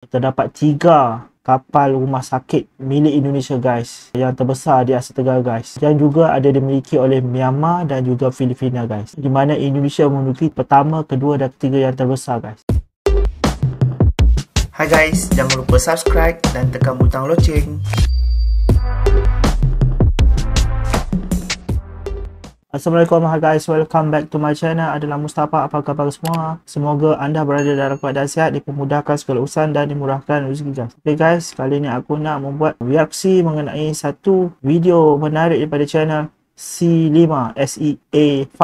Terdapat 3 kapal rumah sakit milik Indonesia guys, yang terbesar di Asia Tenggara guys, yang juga ada dimiliki oleh Myanmar dan juga Filipina guys, di mana Indonesia memiliki pertama, kedua dan ketiga yang terbesar guys. Hai guys, jangan lupa subscribe dan tekan butang loceng. Assalamualaikum guys, welcome back to my channel. Adalah Mustafa. Apa khabar semua? Semoga anda berada dalam keadaan sihat, dipermudahkan segala urusan dan dimurahkan rezeki guys. Okay guys, kali ni aku nak membuat reaksi mengenai satu video menarik daripada channel C5 SEA5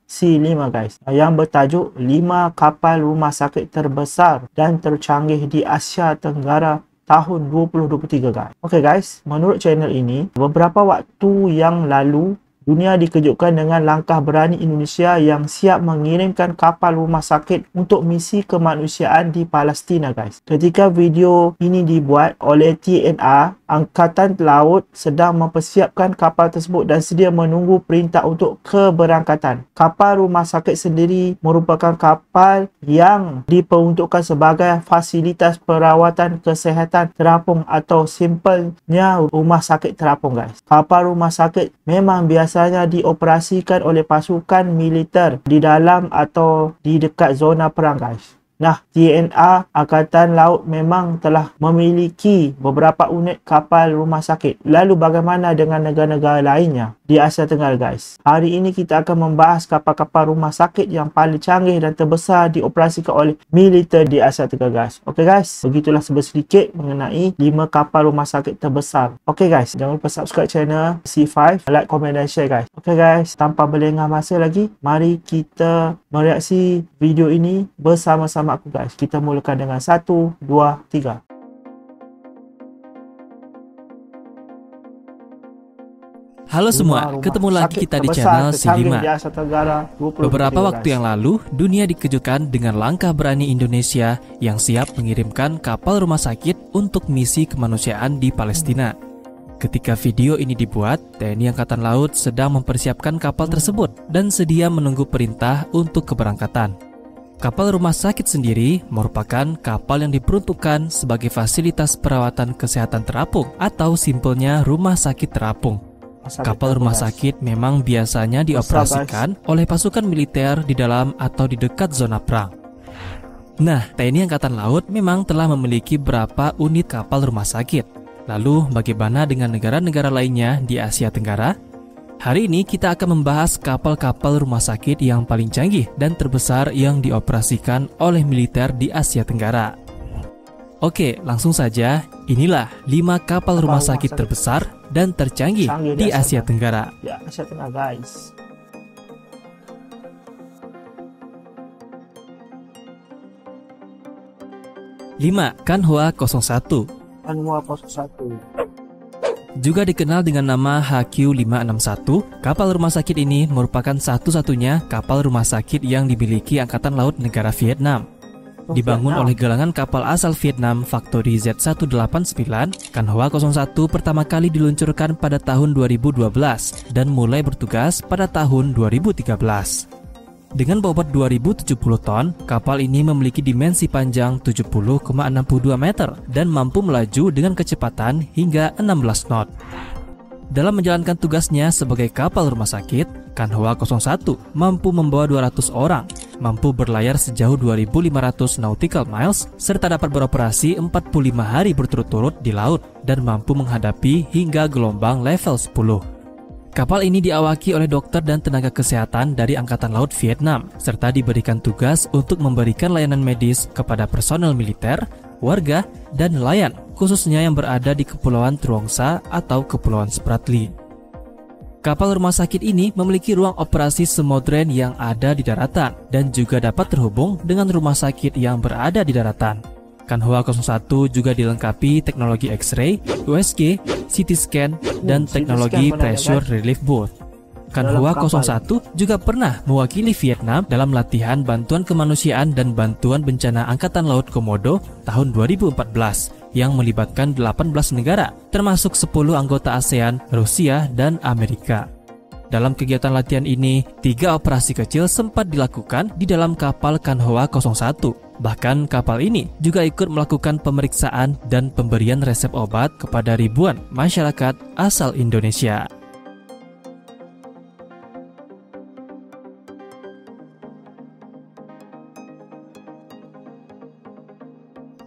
C5 guys, yang bertajuk 5 kapal rumah sakit terbesar dan tercanggih di Asia Tenggara tahun 2023 guys. Okay guys, menurut channel ini, beberapa waktu yang lalu dunia dikejutkan dengan langkah berani Indonesia yang siap mengirimkan kapal rumah sakit untuk misi kemanusiaan di Palestina guys. Ketika video ini dibuat oleh TNR, Angkatan Laut sedang mempersiapkan kapal tersebut dan sedia menunggu perintah untuk keberangkatan. Kapal rumah sakit sendiri merupakan kapal yang diperuntukkan sebagai fasilitas perawatan kesihatan terapung atau simpelnya rumah sakit terapung guys. Kapal rumah sakit memang biasanya dioperasikan oleh pasukan militer di dalam atau di dekat zona perang guys. Nah, TNR Angkatan Laut memang telah memiliki beberapa unit kapal rumah sakit. Lalu bagaimana dengan negara-negara lainnya di Asia Tenggara guys? Hari ini kita akan membahas kapal-kapal rumah sakit yang paling canggih dan terbesar dioperasikan oleh militer di Asia Tenggara guys. Okey guys, begitulah sedikit mengenai 5 kapal rumah sakit terbesar. Okey guys, jangan lupa subscribe channel C5, like, komen dan share guys. Okey guys, tanpa berlengah masa lagi, mari kita mereaksi video ini bersama-sama aku guys. Kita mulakan dengan 1, 2, 3. Halo semua, ketemu lagi kita di channel C5. Beberapa waktu yang lalu, dunia dikejutkan dengan langkah berani Indonesia yang siap mengirimkan kapal rumah sakit untuk misi kemanusiaan di Palestina. Ketika video ini dibuat, TNI Angkatan Laut sedang mempersiapkan kapal tersebut dan sedia menunggu perintah untuk keberangkatan. Kapal rumah sakit sendiri merupakan kapal yang diperuntukkan sebagai fasilitas perawatan kesehatan terapung atau simpelnya rumah sakit terapung. Kapal rumah sakit memang biasanya dioperasikan oleh pasukan militer di dalam atau di dekat zona perang. Nah, TNI Angkatan Laut memang telah memiliki beberapa unit kapal rumah sakit. Lalu, bagaimana dengan negara-negara lainnya di Asia Tenggara? Hari ini kita akan membahas kapal-kapal rumah sakit yang paling canggih dan terbesar yang dioperasikan oleh militer di Asia Tenggara. Oke, langsung saja. Inilah 5 kapal rumah sakit terbesar dan tercanggih di Asia Tenggara. Ya, Asia Tenggara guys. Lima, Kanhua 01. Kanhua 01. Juga dikenal dengan nama HQ561, kapal rumah sakit ini merupakan satu-satunya kapal rumah sakit yang dimiliki Angkatan Laut negara Vietnam. Dibangun oleh galangan kapal asal Vietnam Factory Z189, Kanhua 01 pertama kali diluncurkan pada tahun 2012 dan mulai bertugas pada tahun 2013. Dengan bobot 2070 ton, kapal ini memiliki dimensi panjang 70,62 meter dan mampu melaju dengan kecepatan hingga 16 knot. Dalam menjalankan tugasnya sebagai kapal rumah sakit, Kanhua 01 mampu membawa 200 orang, mampu berlayar sejauh 2.500 nautical miles, serta dapat beroperasi 45 hari berturut-turut di laut dan mampu menghadapi hingga gelombang level 10. Kapal ini diawaki oleh dokter dan tenaga kesehatan dari Angkatan Laut Vietnam, serta diberikan tugas untuk memberikan layanan medis kepada personel militer, warga, dan nelayan, khususnya yang berada di Kepulauan Truong Sa atau Kepulauan Spratly. Kapal rumah sakit ini memiliki ruang operasi semodern yang ada di daratan dan juga dapat terhubung dengan rumah sakit yang berada di daratan. Kanhua 01 juga dilengkapi teknologi X-ray, USG, CT scan, dan teknologi pressure relief booth. Kanhua 01 juga pernah mewakili Vietnam dalam latihan bantuan kemanusiaan dan bantuan bencana Angkatan Laut Komodo tahun 2014 yang melibatkan 18 negara, termasuk 10 anggota ASEAN, Rusia, dan Amerika. Dalam kegiatan latihan ini, 3 operasi kecil sempat dilakukan di dalam kapal Kanhua 01, Bahkan kapal ini juga ikut melakukan pemeriksaan dan pemberian resep obat kepada ribuan masyarakat asal Indonesia.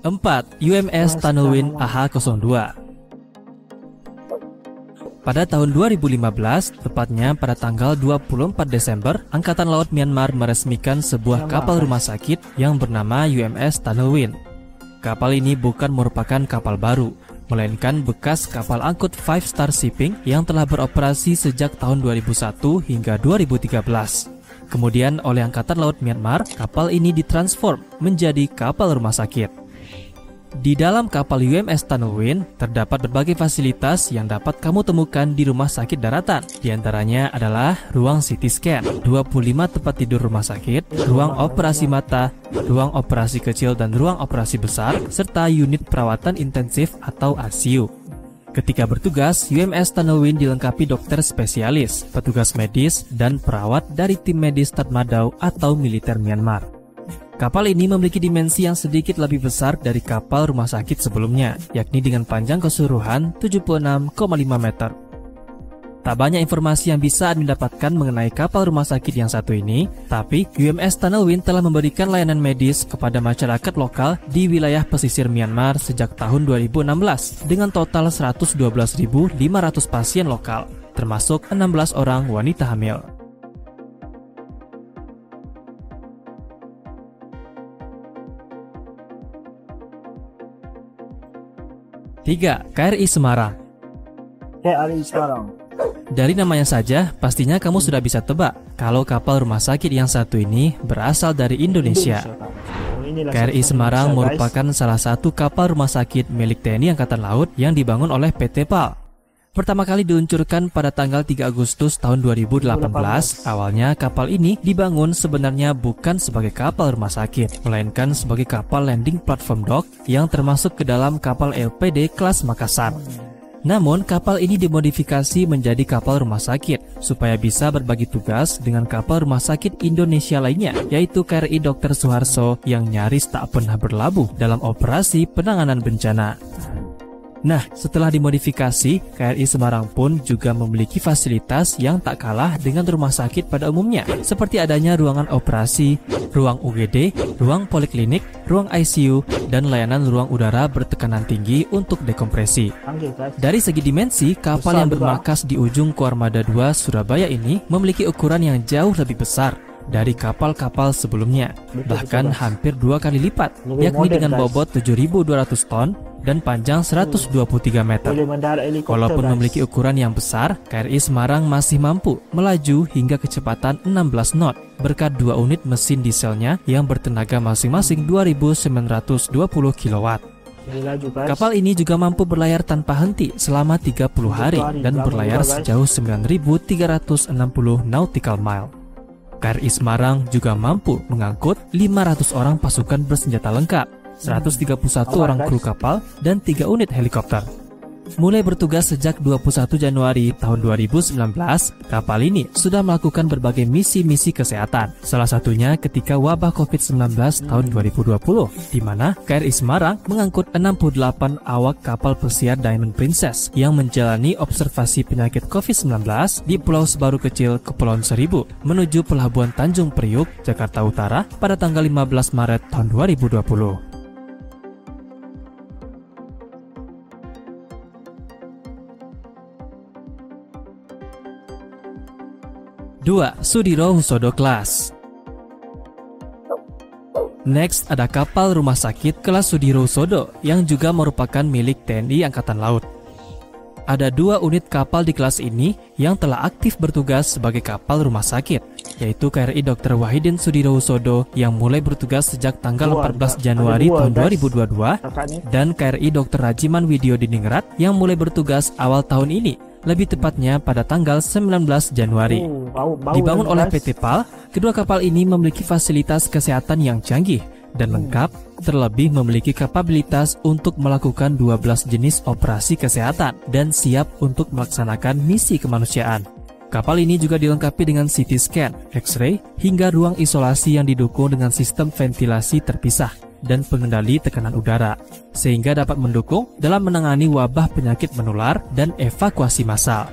Empat, UMS Tunnelwind AH-02. Pada tahun 2015, tepatnya pada tanggal 24 Desember, Angkatan Laut Myanmar meresmikan sebuah kapal rumah sakit yang bernama UMS Tunnelwind. Kapal ini bukan merupakan kapal baru, melainkan bekas kapal angkut Five Star Shipping yang telah beroperasi sejak tahun 2001 hingga 2013. Kemudian oleh Angkatan Laut Myanmar, kapal ini ditransform menjadi kapal rumah sakit. Di dalam kapal UMS Tunnelwind terdapat berbagai fasilitas yang dapat kamu temukan di rumah sakit daratan. Di antaranya adalah ruang CT scan, 25 tempat tidur rumah sakit, ruang operasi mata, ruang operasi kecil dan ruang operasi besar, serta unit perawatan intensif atau ICU. Ketika bertugas, UMS Tunnelwind dilengkapi dokter spesialis, petugas medis, dan perawat dari tim medis Tatmadaw atau militer Myanmar. Kapal ini memiliki dimensi yang sedikit lebih besar dari kapal rumah sakit sebelumnya, yakni dengan panjang keseluruhan 76,5 meter. Tak banyak informasi yang bisa Anda dapatkan mengenai kapal rumah sakit yang satu ini, tapi UMS Tunnelwind telah memberikan layanan medis kepada masyarakat lokal di wilayah pesisir Myanmar sejak tahun 2016 dengan total 112.500 pasien lokal, termasuk 16 orang wanita hamil. 3. KRI Semarang. KRI Semarang. Dari namanya saja, pastinya kamu sudah bisa tebak kalau kapal rumah sakit yang satu ini berasal dari Indonesia. KRI Semarang merupakan salah satu kapal rumah sakit milik TNI Angkatan Laut yang dibangun oleh PT PAL. Pertama kali diluncurkan pada tanggal 3 Agustus tahun 2018, awalnya kapal ini dibangun sebenarnya bukan sebagai kapal rumah sakit, melainkan sebagai kapal landing platform dock yang termasuk ke dalam kapal LPD kelas Makassar. Namun, kapal ini dimodifikasi menjadi kapal rumah sakit supaya bisa berbagi tugas dengan kapal rumah sakit Indonesia lainnya, yaitu KRI Dr. Suharto yang nyaris tak pernah berlabuh dalam operasi penanganan bencana. Nah, setelah dimodifikasi, KRI Semarang pun juga memiliki fasilitas yang tak kalah dengan rumah sakit pada umumnya, seperti adanya ruangan operasi, ruang UGD, ruang poliklinik, ruang ICU, dan layanan ruang udara bertekanan tinggi untuk dekompresi. Dari segi dimensi, kapal yang bermarkas di ujung Koarmada 2 Surabaya ini memiliki ukuran yang jauh lebih besar dari kapal-kapal sebelumnya, bahkan hampir 2 kali lipat, yakni dengan bobot 7.200 ton dan panjang 123 meter. Walaupun memiliki ukuran yang besar, KRI Semarang masih mampu melaju hingga kecepatan 16 knot berkat 2 unit mesin dieselnya yang bertenaga masing-masing 2.920 kW. Kapal ini juga mampu berlayar tanpa henti selama 30 hari dan berlayar sejauh 9.360 nautical mile. KRI Semarang juga mampu mengangkut 500 orang pasukan bersenjata lengkap, 131 orang kru kapal, dan 3 unit helikopter. Mulai bertugas sejak 21 Januari tahun 2019, kapal ini sudah melakukan berbagai misi-misi kesehatan. Salah satunya ketika wabah COVID-19 tahun 2020, di mana KRI Semarang mengangkut 68 awak kapal pesiar Diamond Princess yang menjalani observasi penyakit COVID-19 di Pulau Sebaru Kecil, Kepulauan Seribu, menuju Pelabuhan Tanjung Priuk, Jakarta Utara pada tanggal 15 Maret tahun 2020. 2. Sudiro Husodo Class. Next, ada kapal rumah sakit kelas Sudiro Husodo yang juga merupakan milik TNI Angkatan Laut. Ada 2 unit kapal di kelas ini yang telah aktif bertugas sebagai kapal rumah sakit, yaitu KRI Dr. Wahidin Sudiro Husodo yang mulai bertugas sejak tanggal 14 Januari tahun 2022 dan KRI Dr. Rajiman Widyodiningrat yang mulai bertugas awal tahun ini, lebih tepatnya pada tanggal 19 Januari. Dibangun oleh PT PAL, kedua kapal ini memiliki fasilitas kesehatan yang canggih dan lengkap, terlebih memiliki kapabilitas untuk melakukan 12 jenis operasi kesehatan dan siap untuk melaksanakan misi kemanusiaan. Kapal ini juga dilengkapi dengan CT scan, X-ray, hingga ruang isolasi yang didukung dengan sistem ventilasi terpisah dan pengendali tekanan udara, sehingga dapat mendukung dalam menangani wabah penyakit menular dan evakuasi massal.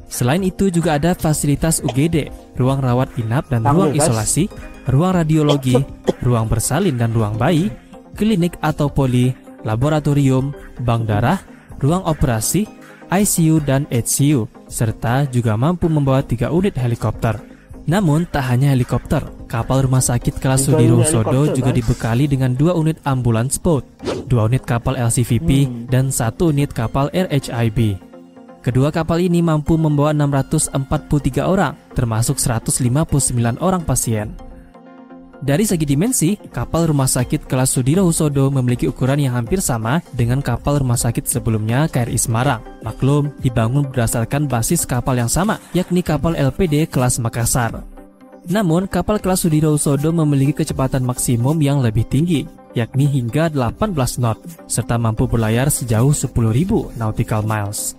Selain itu juga ada fasilitas UGD, ruang rawat inap dan ruang isolasi, ruang radiologi, ruang bersalin dan ruang bayi, klinik atau poli, laboratorium, bank darah, ruang operasi, ICU dan HCU, serta juga mampu membawa 3 unit helikopter. Namun tak hanya helikopter, kapal rumah sakit kelas Sudiro Husodo juga dibekali dengan 2 unit ambulance boat, 2 unit kapal LCVP, dan 1 unit kapal RHIB. Kedua kapal ini mampu membawa 643 orang, termasuk 159 orang pasien. Dari segi dimensi, kapal rumah sakit kelas Sudiro Husodo memiliki ukuran yang hampir sama dengan kapal rumah sakit sebelumnya KRI Semarang. Maklum, dibangun berdasarkan basis kapal yang sama, yakni kapal LPD kelas Makassar. Namun, kapal kelas Sudiro Husodo memiliki kecepatan maksimum yang lebih tinggi, yakni hingga 18 knot, serta mampu berlayar sejauh 10.000 nautical miles.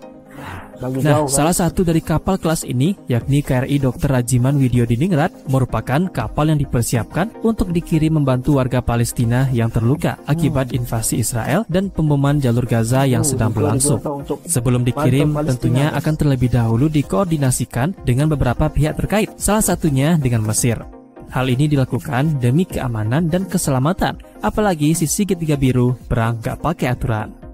Nah, salah satu dari kapal kelas ini, yakni KRI Dr. Rajiman Widyodiningrat, merupakan kapal yang dipersiapkan untuk dikirim membantu warga Palestina yang terluka akibat invasi Israel dan pemboman jalur Gaza yang sedang berlangsung. Sebelum dikirim, tentunya akan terlebih dahulu dikoordinasikan dengan beberapa pihak terkait, salah satunya dengan Mesir. Hal ini dilakukan demi keamanan dan keselamatan, apalagi si segitiga biru perang gak pakai aturan.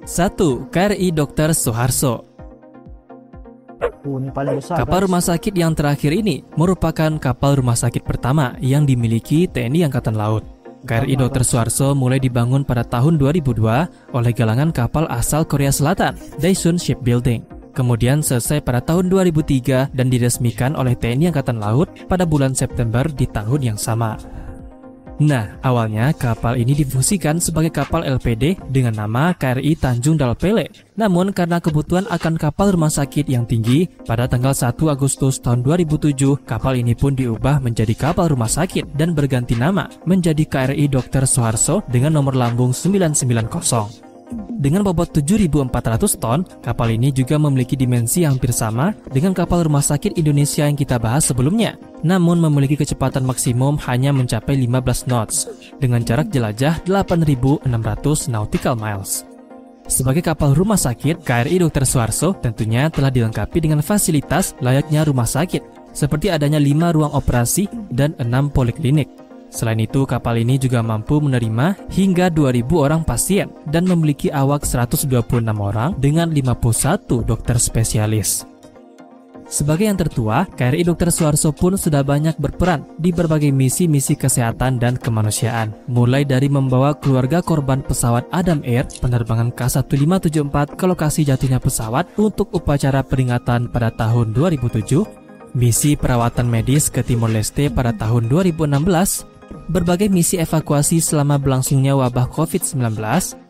Satu, KRI Dr. Suharso. Ini paling besar, kapal rumah sakit yang terakhir ini merupakan kapal rumah sakit pertama yang dimiliki TNI Angkatan Laut. KRI Dr. Suharso mulai dibangun pada tahun 2002 oleh galangan kapal asal Korea Selatan, Daesun Shipbuilding. Kemudian selesai pada tahun 2003 dan diresmikan oleh TNI Angkatan Laut pada bulan September di tahun yang sama. Nah, awalnya kapal ini difungsikan sebagai kapal LPD dengan nama KRI Tanjung Dalpele. Namun karena kebutuhan akan kapal rumah sakit yang tinggi, pada tanggal 1 Agustus tahun 2007, kapal ini pun diubah menjadi kapal rumah sakit dan berganti nama menjadi KRI Dr. Suharso dengan nomor lambung 990. Dengan bobot 7.400 ton, kapal ini juga memiliki dimensi hampir sama dengan kapal rumah sakit Indonesia yang kita bahas sebelumnya, namun memiliki kecepatan maksimum hanya mencapai 15 knots dengan jarak jelajah 8.600 nautical miles. Sebagai kapal rumah sakit, KRI Dr. Suharso tentunya telah dilengkapi dengan fasilitas layaknya rumah sakit, seperti adanya 5 ruang operasi dan 6 poliklinik. Selain itu, kapal ini juga mampu menerima hingga 2.000 orang pasien dan memiliki awak 126 orang dengan 51 dokter spesialis. Sebagai yang tertua, KRI Dr. Suharso pun sudah banyak berperan di berbagai misi-misi kesehatan dan kemanusiaan, mulai dari membawa keluarga korban pesawat Adam Air penerbangan K1574 ke lokasi jatuhnya pesawat untuk upacara peringatan pada tahun 2007, misi perawatan medis ke Timor Leste pada tahun 2016, berbagai misi evakuasi selama berlangsungnya wabah COVID-19,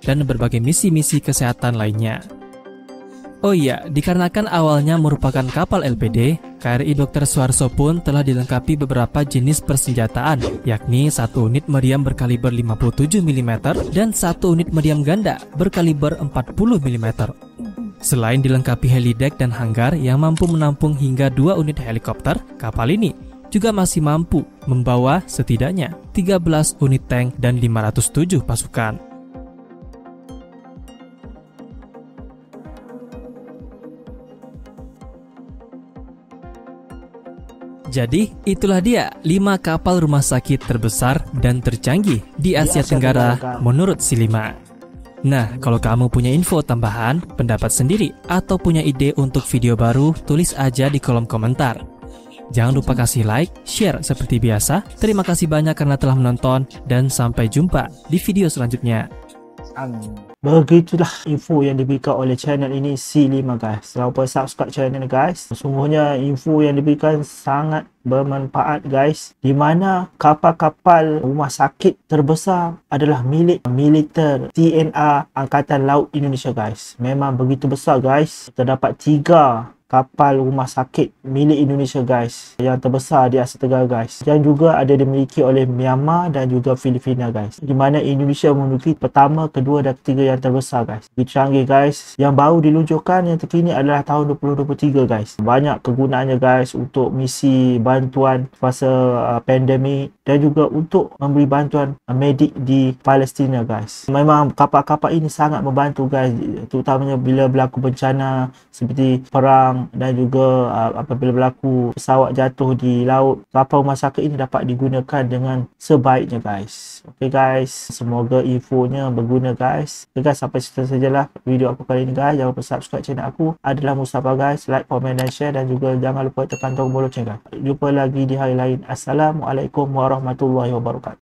dan berbagai misi-misi kesehatan lainnya. Oh iya, dikarenakan awalnya merupakan kapal LPD, KRI Dr. Suharso pun telah dilengkapi beberapa jenis persenjataan, yakni 1 unit meriam berkaliber 57 mm dan 1 unit meriam ganda berkaliber 40 mm. Selain dilengkapi helidek dan hanggar yang mampu menampung hingga 2 unit helikopter, kapal ini juga masih mampu membawa setidaknya 13 unit tank dan 507 pasukan. Jadi, itulah dia 5 kapal rumah sakit terbesar dan tercanggih di Asia Tenggara menurut Silima. Nah, kalau kamu punya info tambahan, pendapat sendiri, atau punya ide untuk video baru, tulis aja di kolom komentar. Jangan lupa kasih like, share seperti biasa. Terima kasih banyak karena telah menonton, dan sampai jumpa di video selanjutnya. Begitulah info yang diberikan oleh channel ini C5 guys. Jangan lupa subscribe channel ini guys. Sungguhnya info yang diberikan sangat bermanfaat guys, di mana kapal-kapal rumah sakit terbesar adalah milik militer TNR Angkatan Laut Indonesia guys. Memang begitu besar guys. Terdapat 3 kapal rumah sakit milik Indonesia guys yang terbesar di Asia Tenggara guys, yang juga ada dimiliki oleh Myanmar dan juga Filipina guys, di mana Indonesia memiliki pertama, kedua dan ketiga yang terbesar guys. Begitu canggih guys. Yang baru diluncurkan yang terkini adalah tahun 2023 guys. Banyak kegunaannya guys untuk misi bantuan fasa pandemik dan juga untuk memberi bantuan medik di Palestina guys. Memang kapal-kapal ini sangat membantu guys, terutamanya bila berlaku bencana seperti perang dan juga apabila berlaku pesawat jatuh di laut. Kapal rumah sakit ini dapat digunakan dengan sebaiknya guys. Okay guys, semoga infonya berguna guys. Okay guys, sampai situ sajalah video aku kali ini guys. Jangan lupa subscribe channel aku Adalah Mustafa guys. Like, komen dan share, dan juga jangan lupa tekan tombol lonceng guys. Jumpa lagi di hari lain. Assalamualaikum warahmatullahi wabarakatuh.